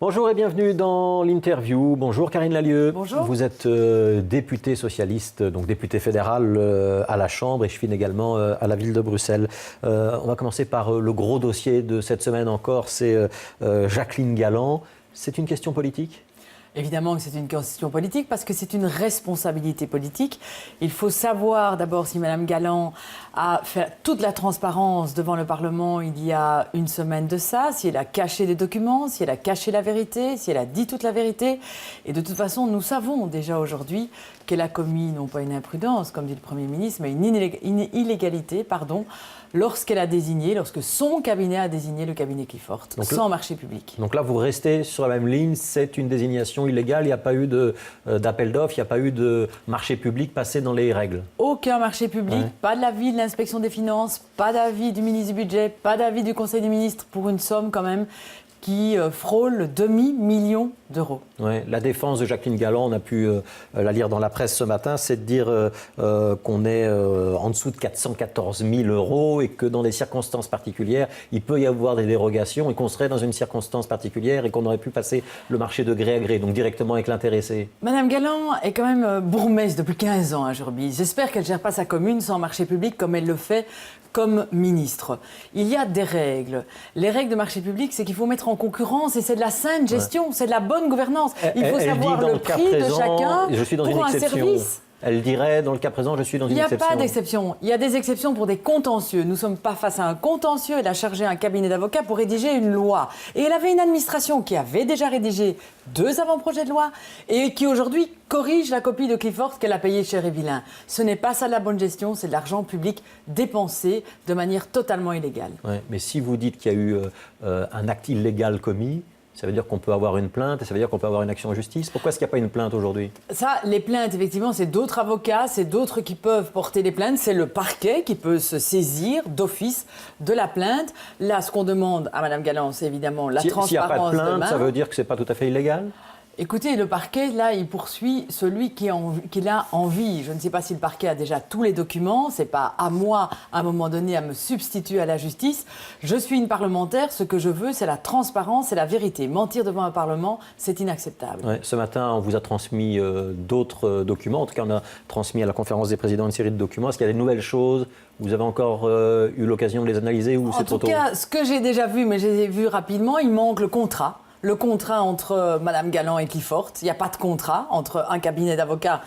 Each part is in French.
Bonjour et bienvenue dans l'interview. Bonjour Karine Lallieu. Bonjour. Vous êtes députée socialiste, donc députée fédérale à la Chambre et je suis également à la ville de Bruxelles. On va commencer par le gros dossier de cette semaine encore, c'est Jacqueline Galland. C'est une question politique ? Évidemment que c'est une question politique parce que c'est une responsabilité politique. Il faut savoir d'abord si Mme Galland a fait toute la transparence devant le Parlement il y a une semaine de ça, si elle a caché des documents, si elle a caché la vérité, si elle a dit toute la vérité. Et de toute façon, nous savons déjà aujourd'hui qu'elle a commis non pas une imprudence, comme dit le Premier ministre, mais une illégalité, lorsqu'elle a désigné, lorsque son cabinet a désigné le cabinet Clifford, sans marché public. Donc là, vous restez sur la même ligne, c'est une désignation illégale, il n'y a pas eu d'appel d'offres, il n'y a pas eu de marché public passé dans les règles. Aucun marché public, pas de l'avis de l'inspection des finances, pas d'avis du ministre du Budget, pas d'avis du Conseil des ministres pour une somme quand même qui frôle le demi-million d'euros. Ouais, la défense de Jacqueline Galland, on a pu la lire dans la presse ce matin, c'est de dire qu'on est en dessous de 414 000 euros et que dans des circonstances particulières, il peut y avoir des dérogations et qu'on serait dans une circonstance particulière et qu'on aurait pu passer le marché de gré à gré, donc directement avec l'intéressé. Madame Galland est quand même bourgmestre depuis 15 ans à Jurbis. J'espère qu'elle ne gère pas sa commune sans marché public comme elle le fait comme ministre. Il y a des règles. Les règles de marché public, c'est qu'il faut mettre en concurrence et c'est de la saine gestion, c'est de la bonne gouvernance. Il faut savoir le prix de chacun pour un service. Elle dirait, dans le cas présent, je suis dans une exception. Il n'y a pas d'exception. Il y a des exceptions pour des contentieux. Nous ne sommes pas face à un contentieux. Elle a chargé un cabinet d'avocats pour rédiger une loi. Et elle avait une administration qui avait déjà rédigé 2 avant-projets de loi et qui aujourd'hui corrige la copie de Clifford qu'elle a payée cher et vilain. Ce n'est pas ça de la bonne gestion, c'est de l'argent public dépensé de manière totalement illégale. Ouais, mais si vous dites qu'il y a eu un acte illégal commis, ça veut dire qu'on peut avoir une plainte et ça veut dire qu'on peut avoir une action en justice. Pourquoi est-ce qu'il n'y a pas une plainte aujourd'hui ? Ça, les plaintes, effectivement, c'est d'autres avocats, c'est d'autres qui peuvent porter les plaintes. C'est le parquet qui peut se saisir d'office de la plainte. Là, ce qu'on demande à Mme Galland, c'est évidemment la transparence. S'il n'y a pas de plainte, ça veut dire que ce n'est pas tout à fait illégal ? Écoutez, le parquet, là, il poursuit celui qui l'a envie. Je ne sais pas si le parquet a déjà tous les documents. Ce n'est pas à moi, à un moment donné, à me substituer à la justice. Je suis une parlementaire. Ce que je veux, c'est la transparence et la vérité. Mentir devant un Parlement, c'est inacceptable. Ouais, ce matin, on vous a transmis d'autres documents. En tout cas, on a transmis à la conférence des présidents une série de documents. Est-ce qu'il y a des nouvelles choses ? Vous avez encore eu l'occasion de les analyser ou c'est trop tôt ? En tout cas, ce que j'ai déjà vu, mais je les ai vus rapidement, il manque le contrat. Le contrat entre Mme Galland et Clifford. Il n'y a pas de contrat entre un cabinet d'avocats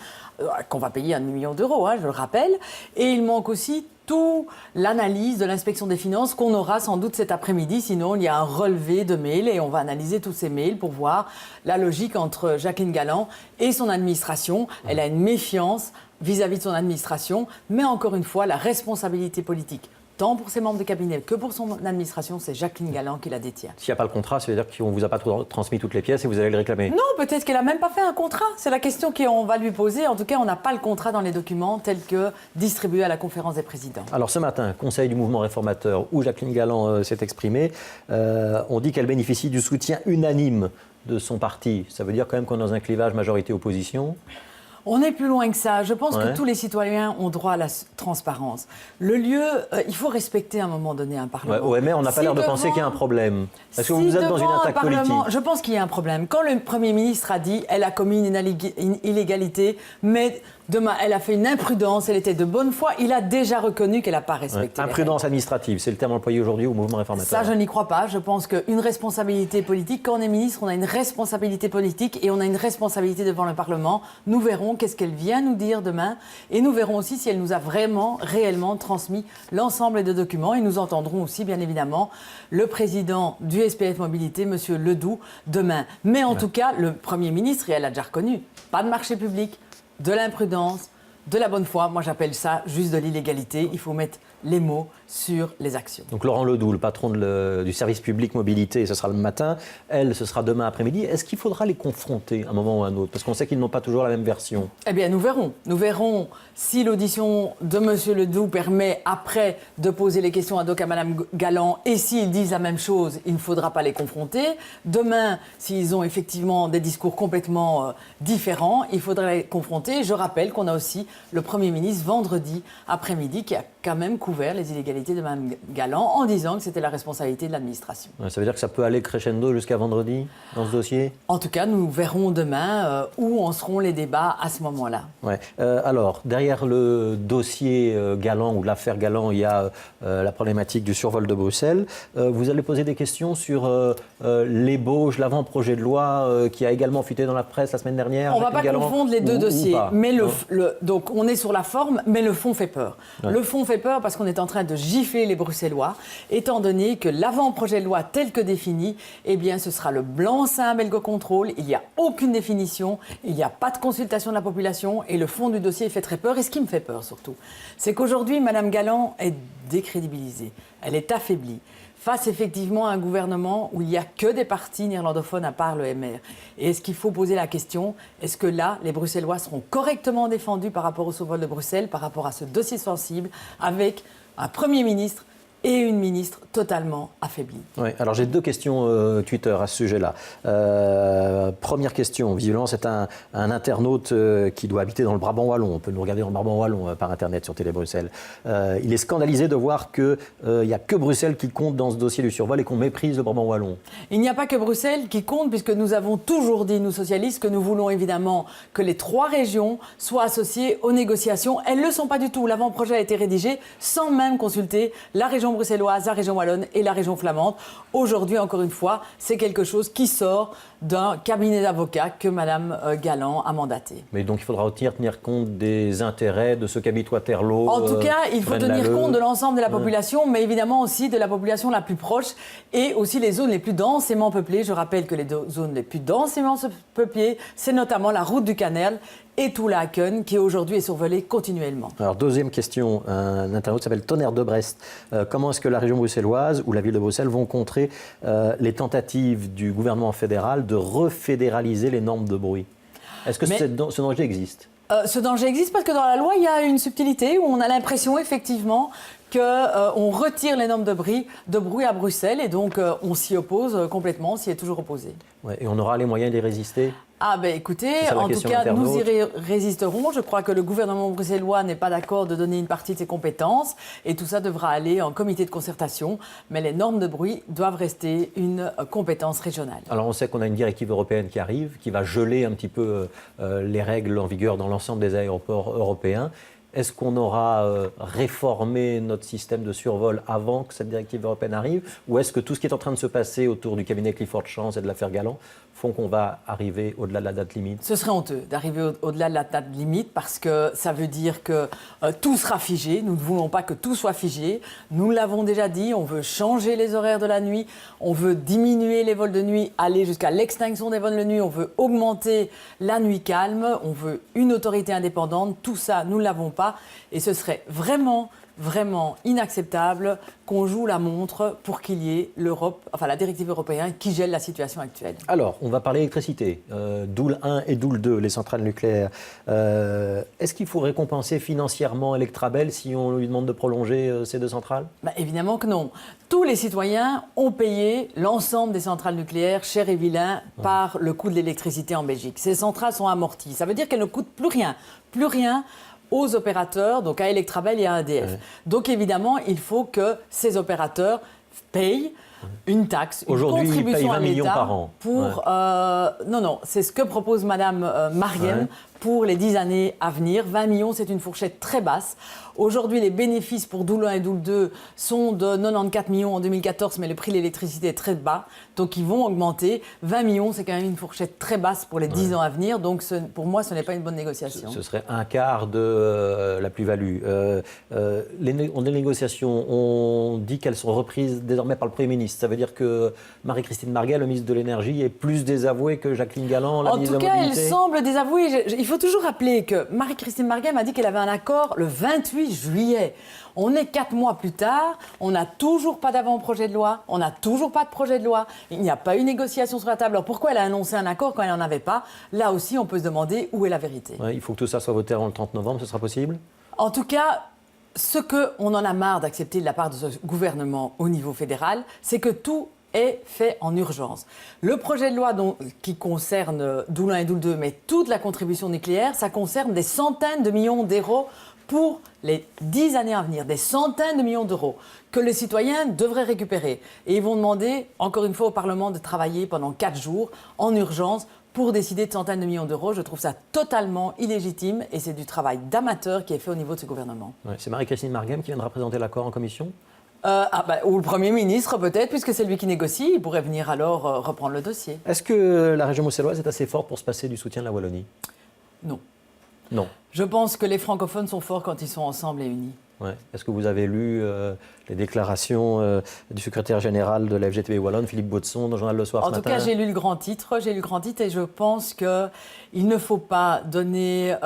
qu'on va payer 1 million d'euros, je le rappelle. Et il manque aussi toute l'analyse de l'inspection des finances qu'on aura sans doute cet après-midi. Sinon, il y a un relevé de mails et on va analyser tous ces mails pour voir la logique entre Jacqueline Galland et son administration. Elle a une méfiance vis-à-vis de son administration, mais encore une fois, la responsabilité politique, tant pour ses membres de cabinet que pour son administration, c'est Jacqueline Galland qui la détient. S'il n'y a pas le contrat, ça veut dire qu'on ne vous a pas transmis toutes les pièces et vous allez le réclamer ? Non, peut-être qu'elle n'a même pas fait un contrat. C'est la question qu'on va lui poser. En tout cas, on n'a pas le contrat dans les documents tels que distribués à la conférence des présidents. Alors ce matin, Conseil du mouvement réformateur, où Jacqueline Galland s'est exprimée, on dit qu'elle bénéficie du soutien unanime de son parti. Ça veut dire quand même qu'on est dans un clivage majorité-opposition ? On est plus loin que ça. Je pense que tous les citoyens ont droit à la transparence. Le lieu, il faut respecter à un moment donné un Parlement. Ouais, mais on n'a pas l'air de penser qu'il y a un problème. Parce que vous êtes dans une attaque politique. Je pense qu'il y a un problème. Quand le Premier ministre a dit qu'elle a commis une illégalité, mais demain, elle a fait une imprudence, elle était de bonne foi, il a déjà reconnu qu'elle n'a pas respecté les imprudence administrative, c'est le terme employé aujourd'hui au mouvement réformateur. Ça, je n'y crois pas. Je pense qu'une responsabilité politique, quand on est ministre, on a une responsabilité politique et on a une responsabilité devant le Parlement. Nous verrons qu'est-ce qu'elle vient nous dire demain et nous verrons aussi si elle nous a vraiment, réellement transmis l'ensemble des documents et nous entendrons aussi, bien évidemment, le président du SPF Mobilité, M. Ledoux, demain. Mais en tout cas, le Premier ministre, et elle l'a déjà reconnu, pas de marché public, de l'imprudence, de la bonne foi. Moi, j'appelle ça juste de l'illégalité. Il faut mettre les mots sur les actions. Donc Laurent Ledoux, le patron du service public mobilité, ce sera le matin. Elle, ce sera demain après-midi. Est-ce qu'il faudra les confronter à un moment ou à un autre ? Parce qu'on sait qu'ils n'ont pas toujours la même version. Eh bien, nous verrons. Nous verrons si l'audition de M. Ledoux permet, après, de poser les questions ad hoc à Mme Galland. Et s'ils disent la même chose, il ne faudra pas les confronter. Demain, s'ils ont effectivement des discours complètement différents, il faudra les confronter. Je rappelle qu'on a aussi le Premier ministre, vendredi après-midi, qui a quand même couvert découvert les illégalités de Mme Galland en disant que c'était la responsabilité de l'administration. Ouais, ça veut dire que ça peut aller crescendo jusqu'à vendredi dans ce dossier? En tout cas, nous verrons demain où en seront les débats à ce moment-là. Ouais. Alors, derrière le dossier Galland ou l'affaire Galland, il y a la problématique du survol de Bruxelles. Vous allez poser des questions sur l'ébauche, l'avant-projet de loi qui a également fuité dans la presse la semaine dernière. On ne va pas confondre les deux dossiers. Mais donc, on est sur la forme, mais le fond fait peur. Ouais. Le fond fait peur parce qu'on est en train de gifler les Bruxellois, étant donné que l'avant-projet de loi tel que défini, eh bien, ce sera le blanc-seing belgo-contrôle. Il n'y a aucune définition, il n'y a pas de consultation de la population et le fond du dossier fait très peur. Et ce qui me fait peur surtout, c'est qu'aujourd'hui, Mme Galland est décrédibilisée, elle est affaiblie face effectivement à un gouvernement où il n'y a que des partis néerlandophones à part le MR. Et est-ce qu'il faut poser la question, est-ce que là, les Bruxellois seront correctement défendus par rapport au survol de Bruxelles, par rapport à ce dossier sensible, avec un Premier ministre et une ministre totalement affaiblie? Oui, alors j'ai deux questions Twitter à ce sujet-là. Première question, visiblement c'est un internaute qui doit habiter dans le Brabant wallon. On peut nous regarder dans le Brabant wallon par Internet sur Télé Bruxelles. Il est scandalisé de voir qu'il n'y a que Bruxelles qui compte dans ce dossier du survol et qu'on méprise le Brabant wallon. Il n'y a pas que Bruxelles qui compte, puisque nous avons toujours dit, nous socialistes, que nous voulons évidemment que les 3 régions soient associées aux négociations. Elles ne le sont pas du tout. L'avant-projet a été rédigé sans même consulter la région bruxelloise, la région wallonne et la région flamande. Aujourd'hui, encore une fois, c'est quelque chose qui sort d'un cabinet d'avocats que Mme Galland a mandaté. Mais donc il faudra tenir compte des intérêts de ceux qui habitent Waterloo. En tout cas, il faut tenir compte de l'ensemble de la population, mais évidemment aussi de la population la plus proche et aussi les zones les plus densément peuplées. Je rappelle que les zones les plus densément peuplées, c'est notamment la route du Canel et tout Laken, qui aujourd'hui est survolé continuellement. Alors, deuxième question, un internaute s'appelle Tonnerre de Brest. Comment est-ce que la région bruxelloise ou la ville de Bruxelles vont contrer les tentatives du gouvernement fédéral de refédéraliser les normes de bruit? Est-ce que ce danger existe? Ce danger existe parce que dans la loi, il y a une subtilité où on a l'impression effectivement qu'on retire les normes de bruit à Bruxelles et donc on s'y oppose complètement, on s'y est toujours opposé. Ouais, et on aura les moyens d'y résister? Ah ben écoutez, en tout cas, nous y résisterons. Je crois que le gouvernement bruxellois n'est pas d'accord de donner une partie de ses compétences et tout ça devra aller en comité de concertation. Mais les normes de bruit doivent rester une compétence régionale. Alors on sait qu'on a une directive européenne qui arrive, qui va geler un petit peu les règles en vigueur dans l'ensemble des aéroports européens. Est-ce qu'on aura réformé notre système de survol avant que cette directive européenne arrive? Ou est-ce que tout ce qui est en train de se passer autour du cabinet Clifford Chance et de l'affaire Galland font qu'on va arriver au-delà de la date limite? Ce serait honteux d'arriver au-delà de la date limite parce que ça veut dire que tout sera figé. Nous ne voulons pas que tout soit figé. Nous l'avons déjà dit, on veut changer les horaires de la nuit, on veut diminuer les vols de nuit, aller jusqu'à l'extinction des vols de nuit, on veut augmenter la nuit calme, on veut une autorité indépendante. Tout ça, nous ne l'avons pas. Et ce serait vraiment inacceptable qu'on joue la montre pour qu'il y ait la directive européenne qui gèle la situation actuelle. Alors, on va parler électricité. Doel 1 et Doel 2, les centrales nucléaires. Est-ce qu'il faut récompenser financièrement Electrabel si on lui demande de prolonger ces 2 centrales? Évidemment que non. Tous les citoyens ont payé l'ensemble des centrales nucléaires, cher et vilain, par le coût de l'électricité en Belgique. Ces centrales sont amorties. Ça veut dire qu'elles ne coûtent plus rien aux opérateurs, donc à Electrabel et à EDF. Ouais. Donc évidemment, il faut que ces opérateurs payent une taxe, une contribution à l'État par an. Pour... Non, c'est ce que propose Mme Mariem pour les 10 années à venir. 20 millions, c'est une fourchette très basse. Aujourd'hui, les bénéfices pour Doel 1 et Doel 2 sont de 94 millions en 2014, mais le prix de l'électricité est très bas, donc ils vont augmenter. 20 millions, c'est quand même une fourchette très basse pour les 10 ans à venir, donc pour moi, ce n'est pas une bonne négociation. Ce serait un quart de la plus-value. Les négociations, on dit qu'elles sont reprises désormais par le Premier ministre. Ça veut dire que Marie-Christine Marguet, le ministre de l'Énergie, est plus désavouée que Jacqueline Galland, la ministre de la Mobilité. En tout cas, elle semble désavouée. Il faut toujours rappeler que Marie-Christine Marguet m'a dit qu'elle avait un accord le 28 juillet. On est 4 mois plus tard, on n'a toujours pas d'avant-projet de loi, on n'a toujours pas de projet de loi, il n'y a pas eu négociation sur la table. Alors pourquoi elle a annoncé un accord quand elle n'en avait pas? Là aussi, on peut se demander où est la vérité. Ouais, il faut que tout ça soit voté avant le 30 novembre, ce sera possible? En tout cas, ce qu'on en a marre d'accepter de la part de ce gouvernement au niveau fédéral, c'est que tout est fait en urgence. Le projet de loi qui concerne Doel 1 et Doel 2, mais toute la contribution nucléaire, ça concerne des centaines de millions d'euros pour les 10 années à venir, des centaines de millions d'euros que les citoyens devraient récupérer. Et ils vont demander, encore une fois, au Parlement de travailler pendant 4 jours, en urgence, pour décider de centaines de millions d'euros. Je trouve ça totalement illégitime et c'est du travail d'amateur qui est fait au niveau de ce gouvernement. Ouais, c'est Marie-Christine Marguem qui vient de représenter l'accord en commission ? Ou le Premier ministre peut-être, puisque c'est lui qui négocie, il pourrait venir alors reprendre le dossier. Est-ce que la région bruxelloise est assez forte pour se passer du soutien de la Wallonie ? Non. Non. Je pense que les francophones sont forts quand ils sont ensemble et unis. Ouais. Est-ce que vous avez lu les déclarations du secrétaire général de la FGTB Wallonne, Philippe Baudson, dans le journal Le Soir ce matin ? En tout cas, j'ai lu le grand titre et je pense qu'il ne faut pas donner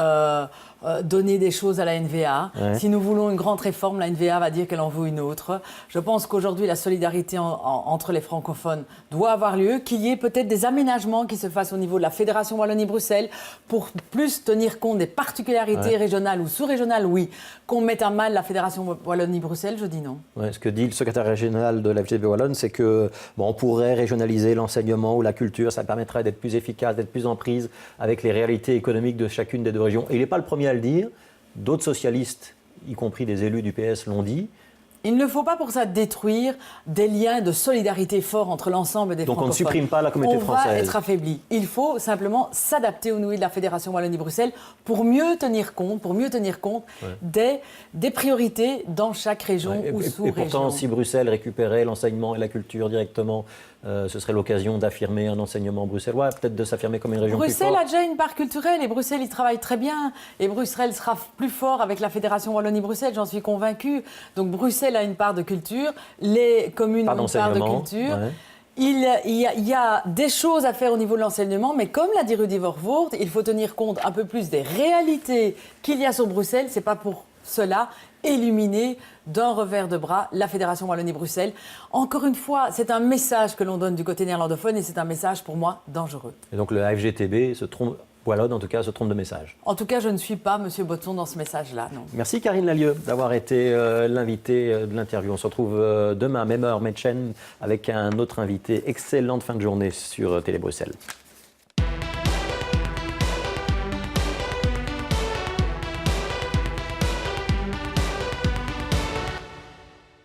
des choses à la NVA. Ouais. Si nous voulons une grande réforme, la NVA va dire qu'elle en veut une autre. Je pense qu'aujourd'hui, la solidarité entre les francophones doit avoir lieu, qu'il y ait peut-être des aménagements qui se fassent au niveau de la Fédération Wallonie-Bruxelles pour plus tenir compte des particularités régionales ou sous-régionales, oui. Qu'on mette à mal la Fédération Wallonie-Bruxelles, je dis non. Ouais, ce que dit le secrétaire régional de la FGTB Wallonne, c'est que on pourrait régionaliser l'enseignement ou la culture, ça permettrait d'être plus efficace, d'être plus en prise avec les réalités économiques de chacune des deux régions. Et il n'est pas le premier à le dire, d'autres socialistes, y compris des élus du PS, l'ont dit. Il ne faut pas pour ça détruire des liens de solidarité forts entre l'ensemble des francophones. Donc on ne supprime pas la communauté française. On va être affaibli. Il faut simplement s'adapter au niveau de la Fédération Wallonie-Bruxelles pour mieux tenir compte des priorités dans chaque région ou sous-région. Et pourtant, si Bruxelles récupérait l'enseignement et la culture directement, ce serait l'occasion d'affirmer un enseignement bruxellois, peut-être de s'affirmer comme une région plus forte. Bruxelles a déjà une part culturelle et Bruxelles y travaille très bien. Et Bruxelles sera plus fort avec la Fédération Wallonie-Bruxelles, j'en suis convaincue. Donc Bruxelles a une part de culture, les communes ont une part de culture. Ouais. Il y a des choses à faire au niveau de l'enseignement, mais comme l'a dit Rudy Vervoort, il faut tenir compte un peu plus des réalités qu'il y a sur Bruxelles. C'est pas pour cela éliminer d'un revers de bras la Fédération Wallonie-Bruxelles. Encore une fois, c'est un message que l'on donne du côté néerlandophone et c'est un message pour moi dangereux. Et donc le FGTB se trompe, Wallonne en tout cas, se trompe de message. En tout cas, je ne suis pas M. Baudson dans ce message-là, non. Merci Karine Lallieu d'avoir été l'invitée de l'interview. On se retrouve demain, même heure, même chaîne, avec un autre invité. Excellente fin de journée sur Télé Bruxelles.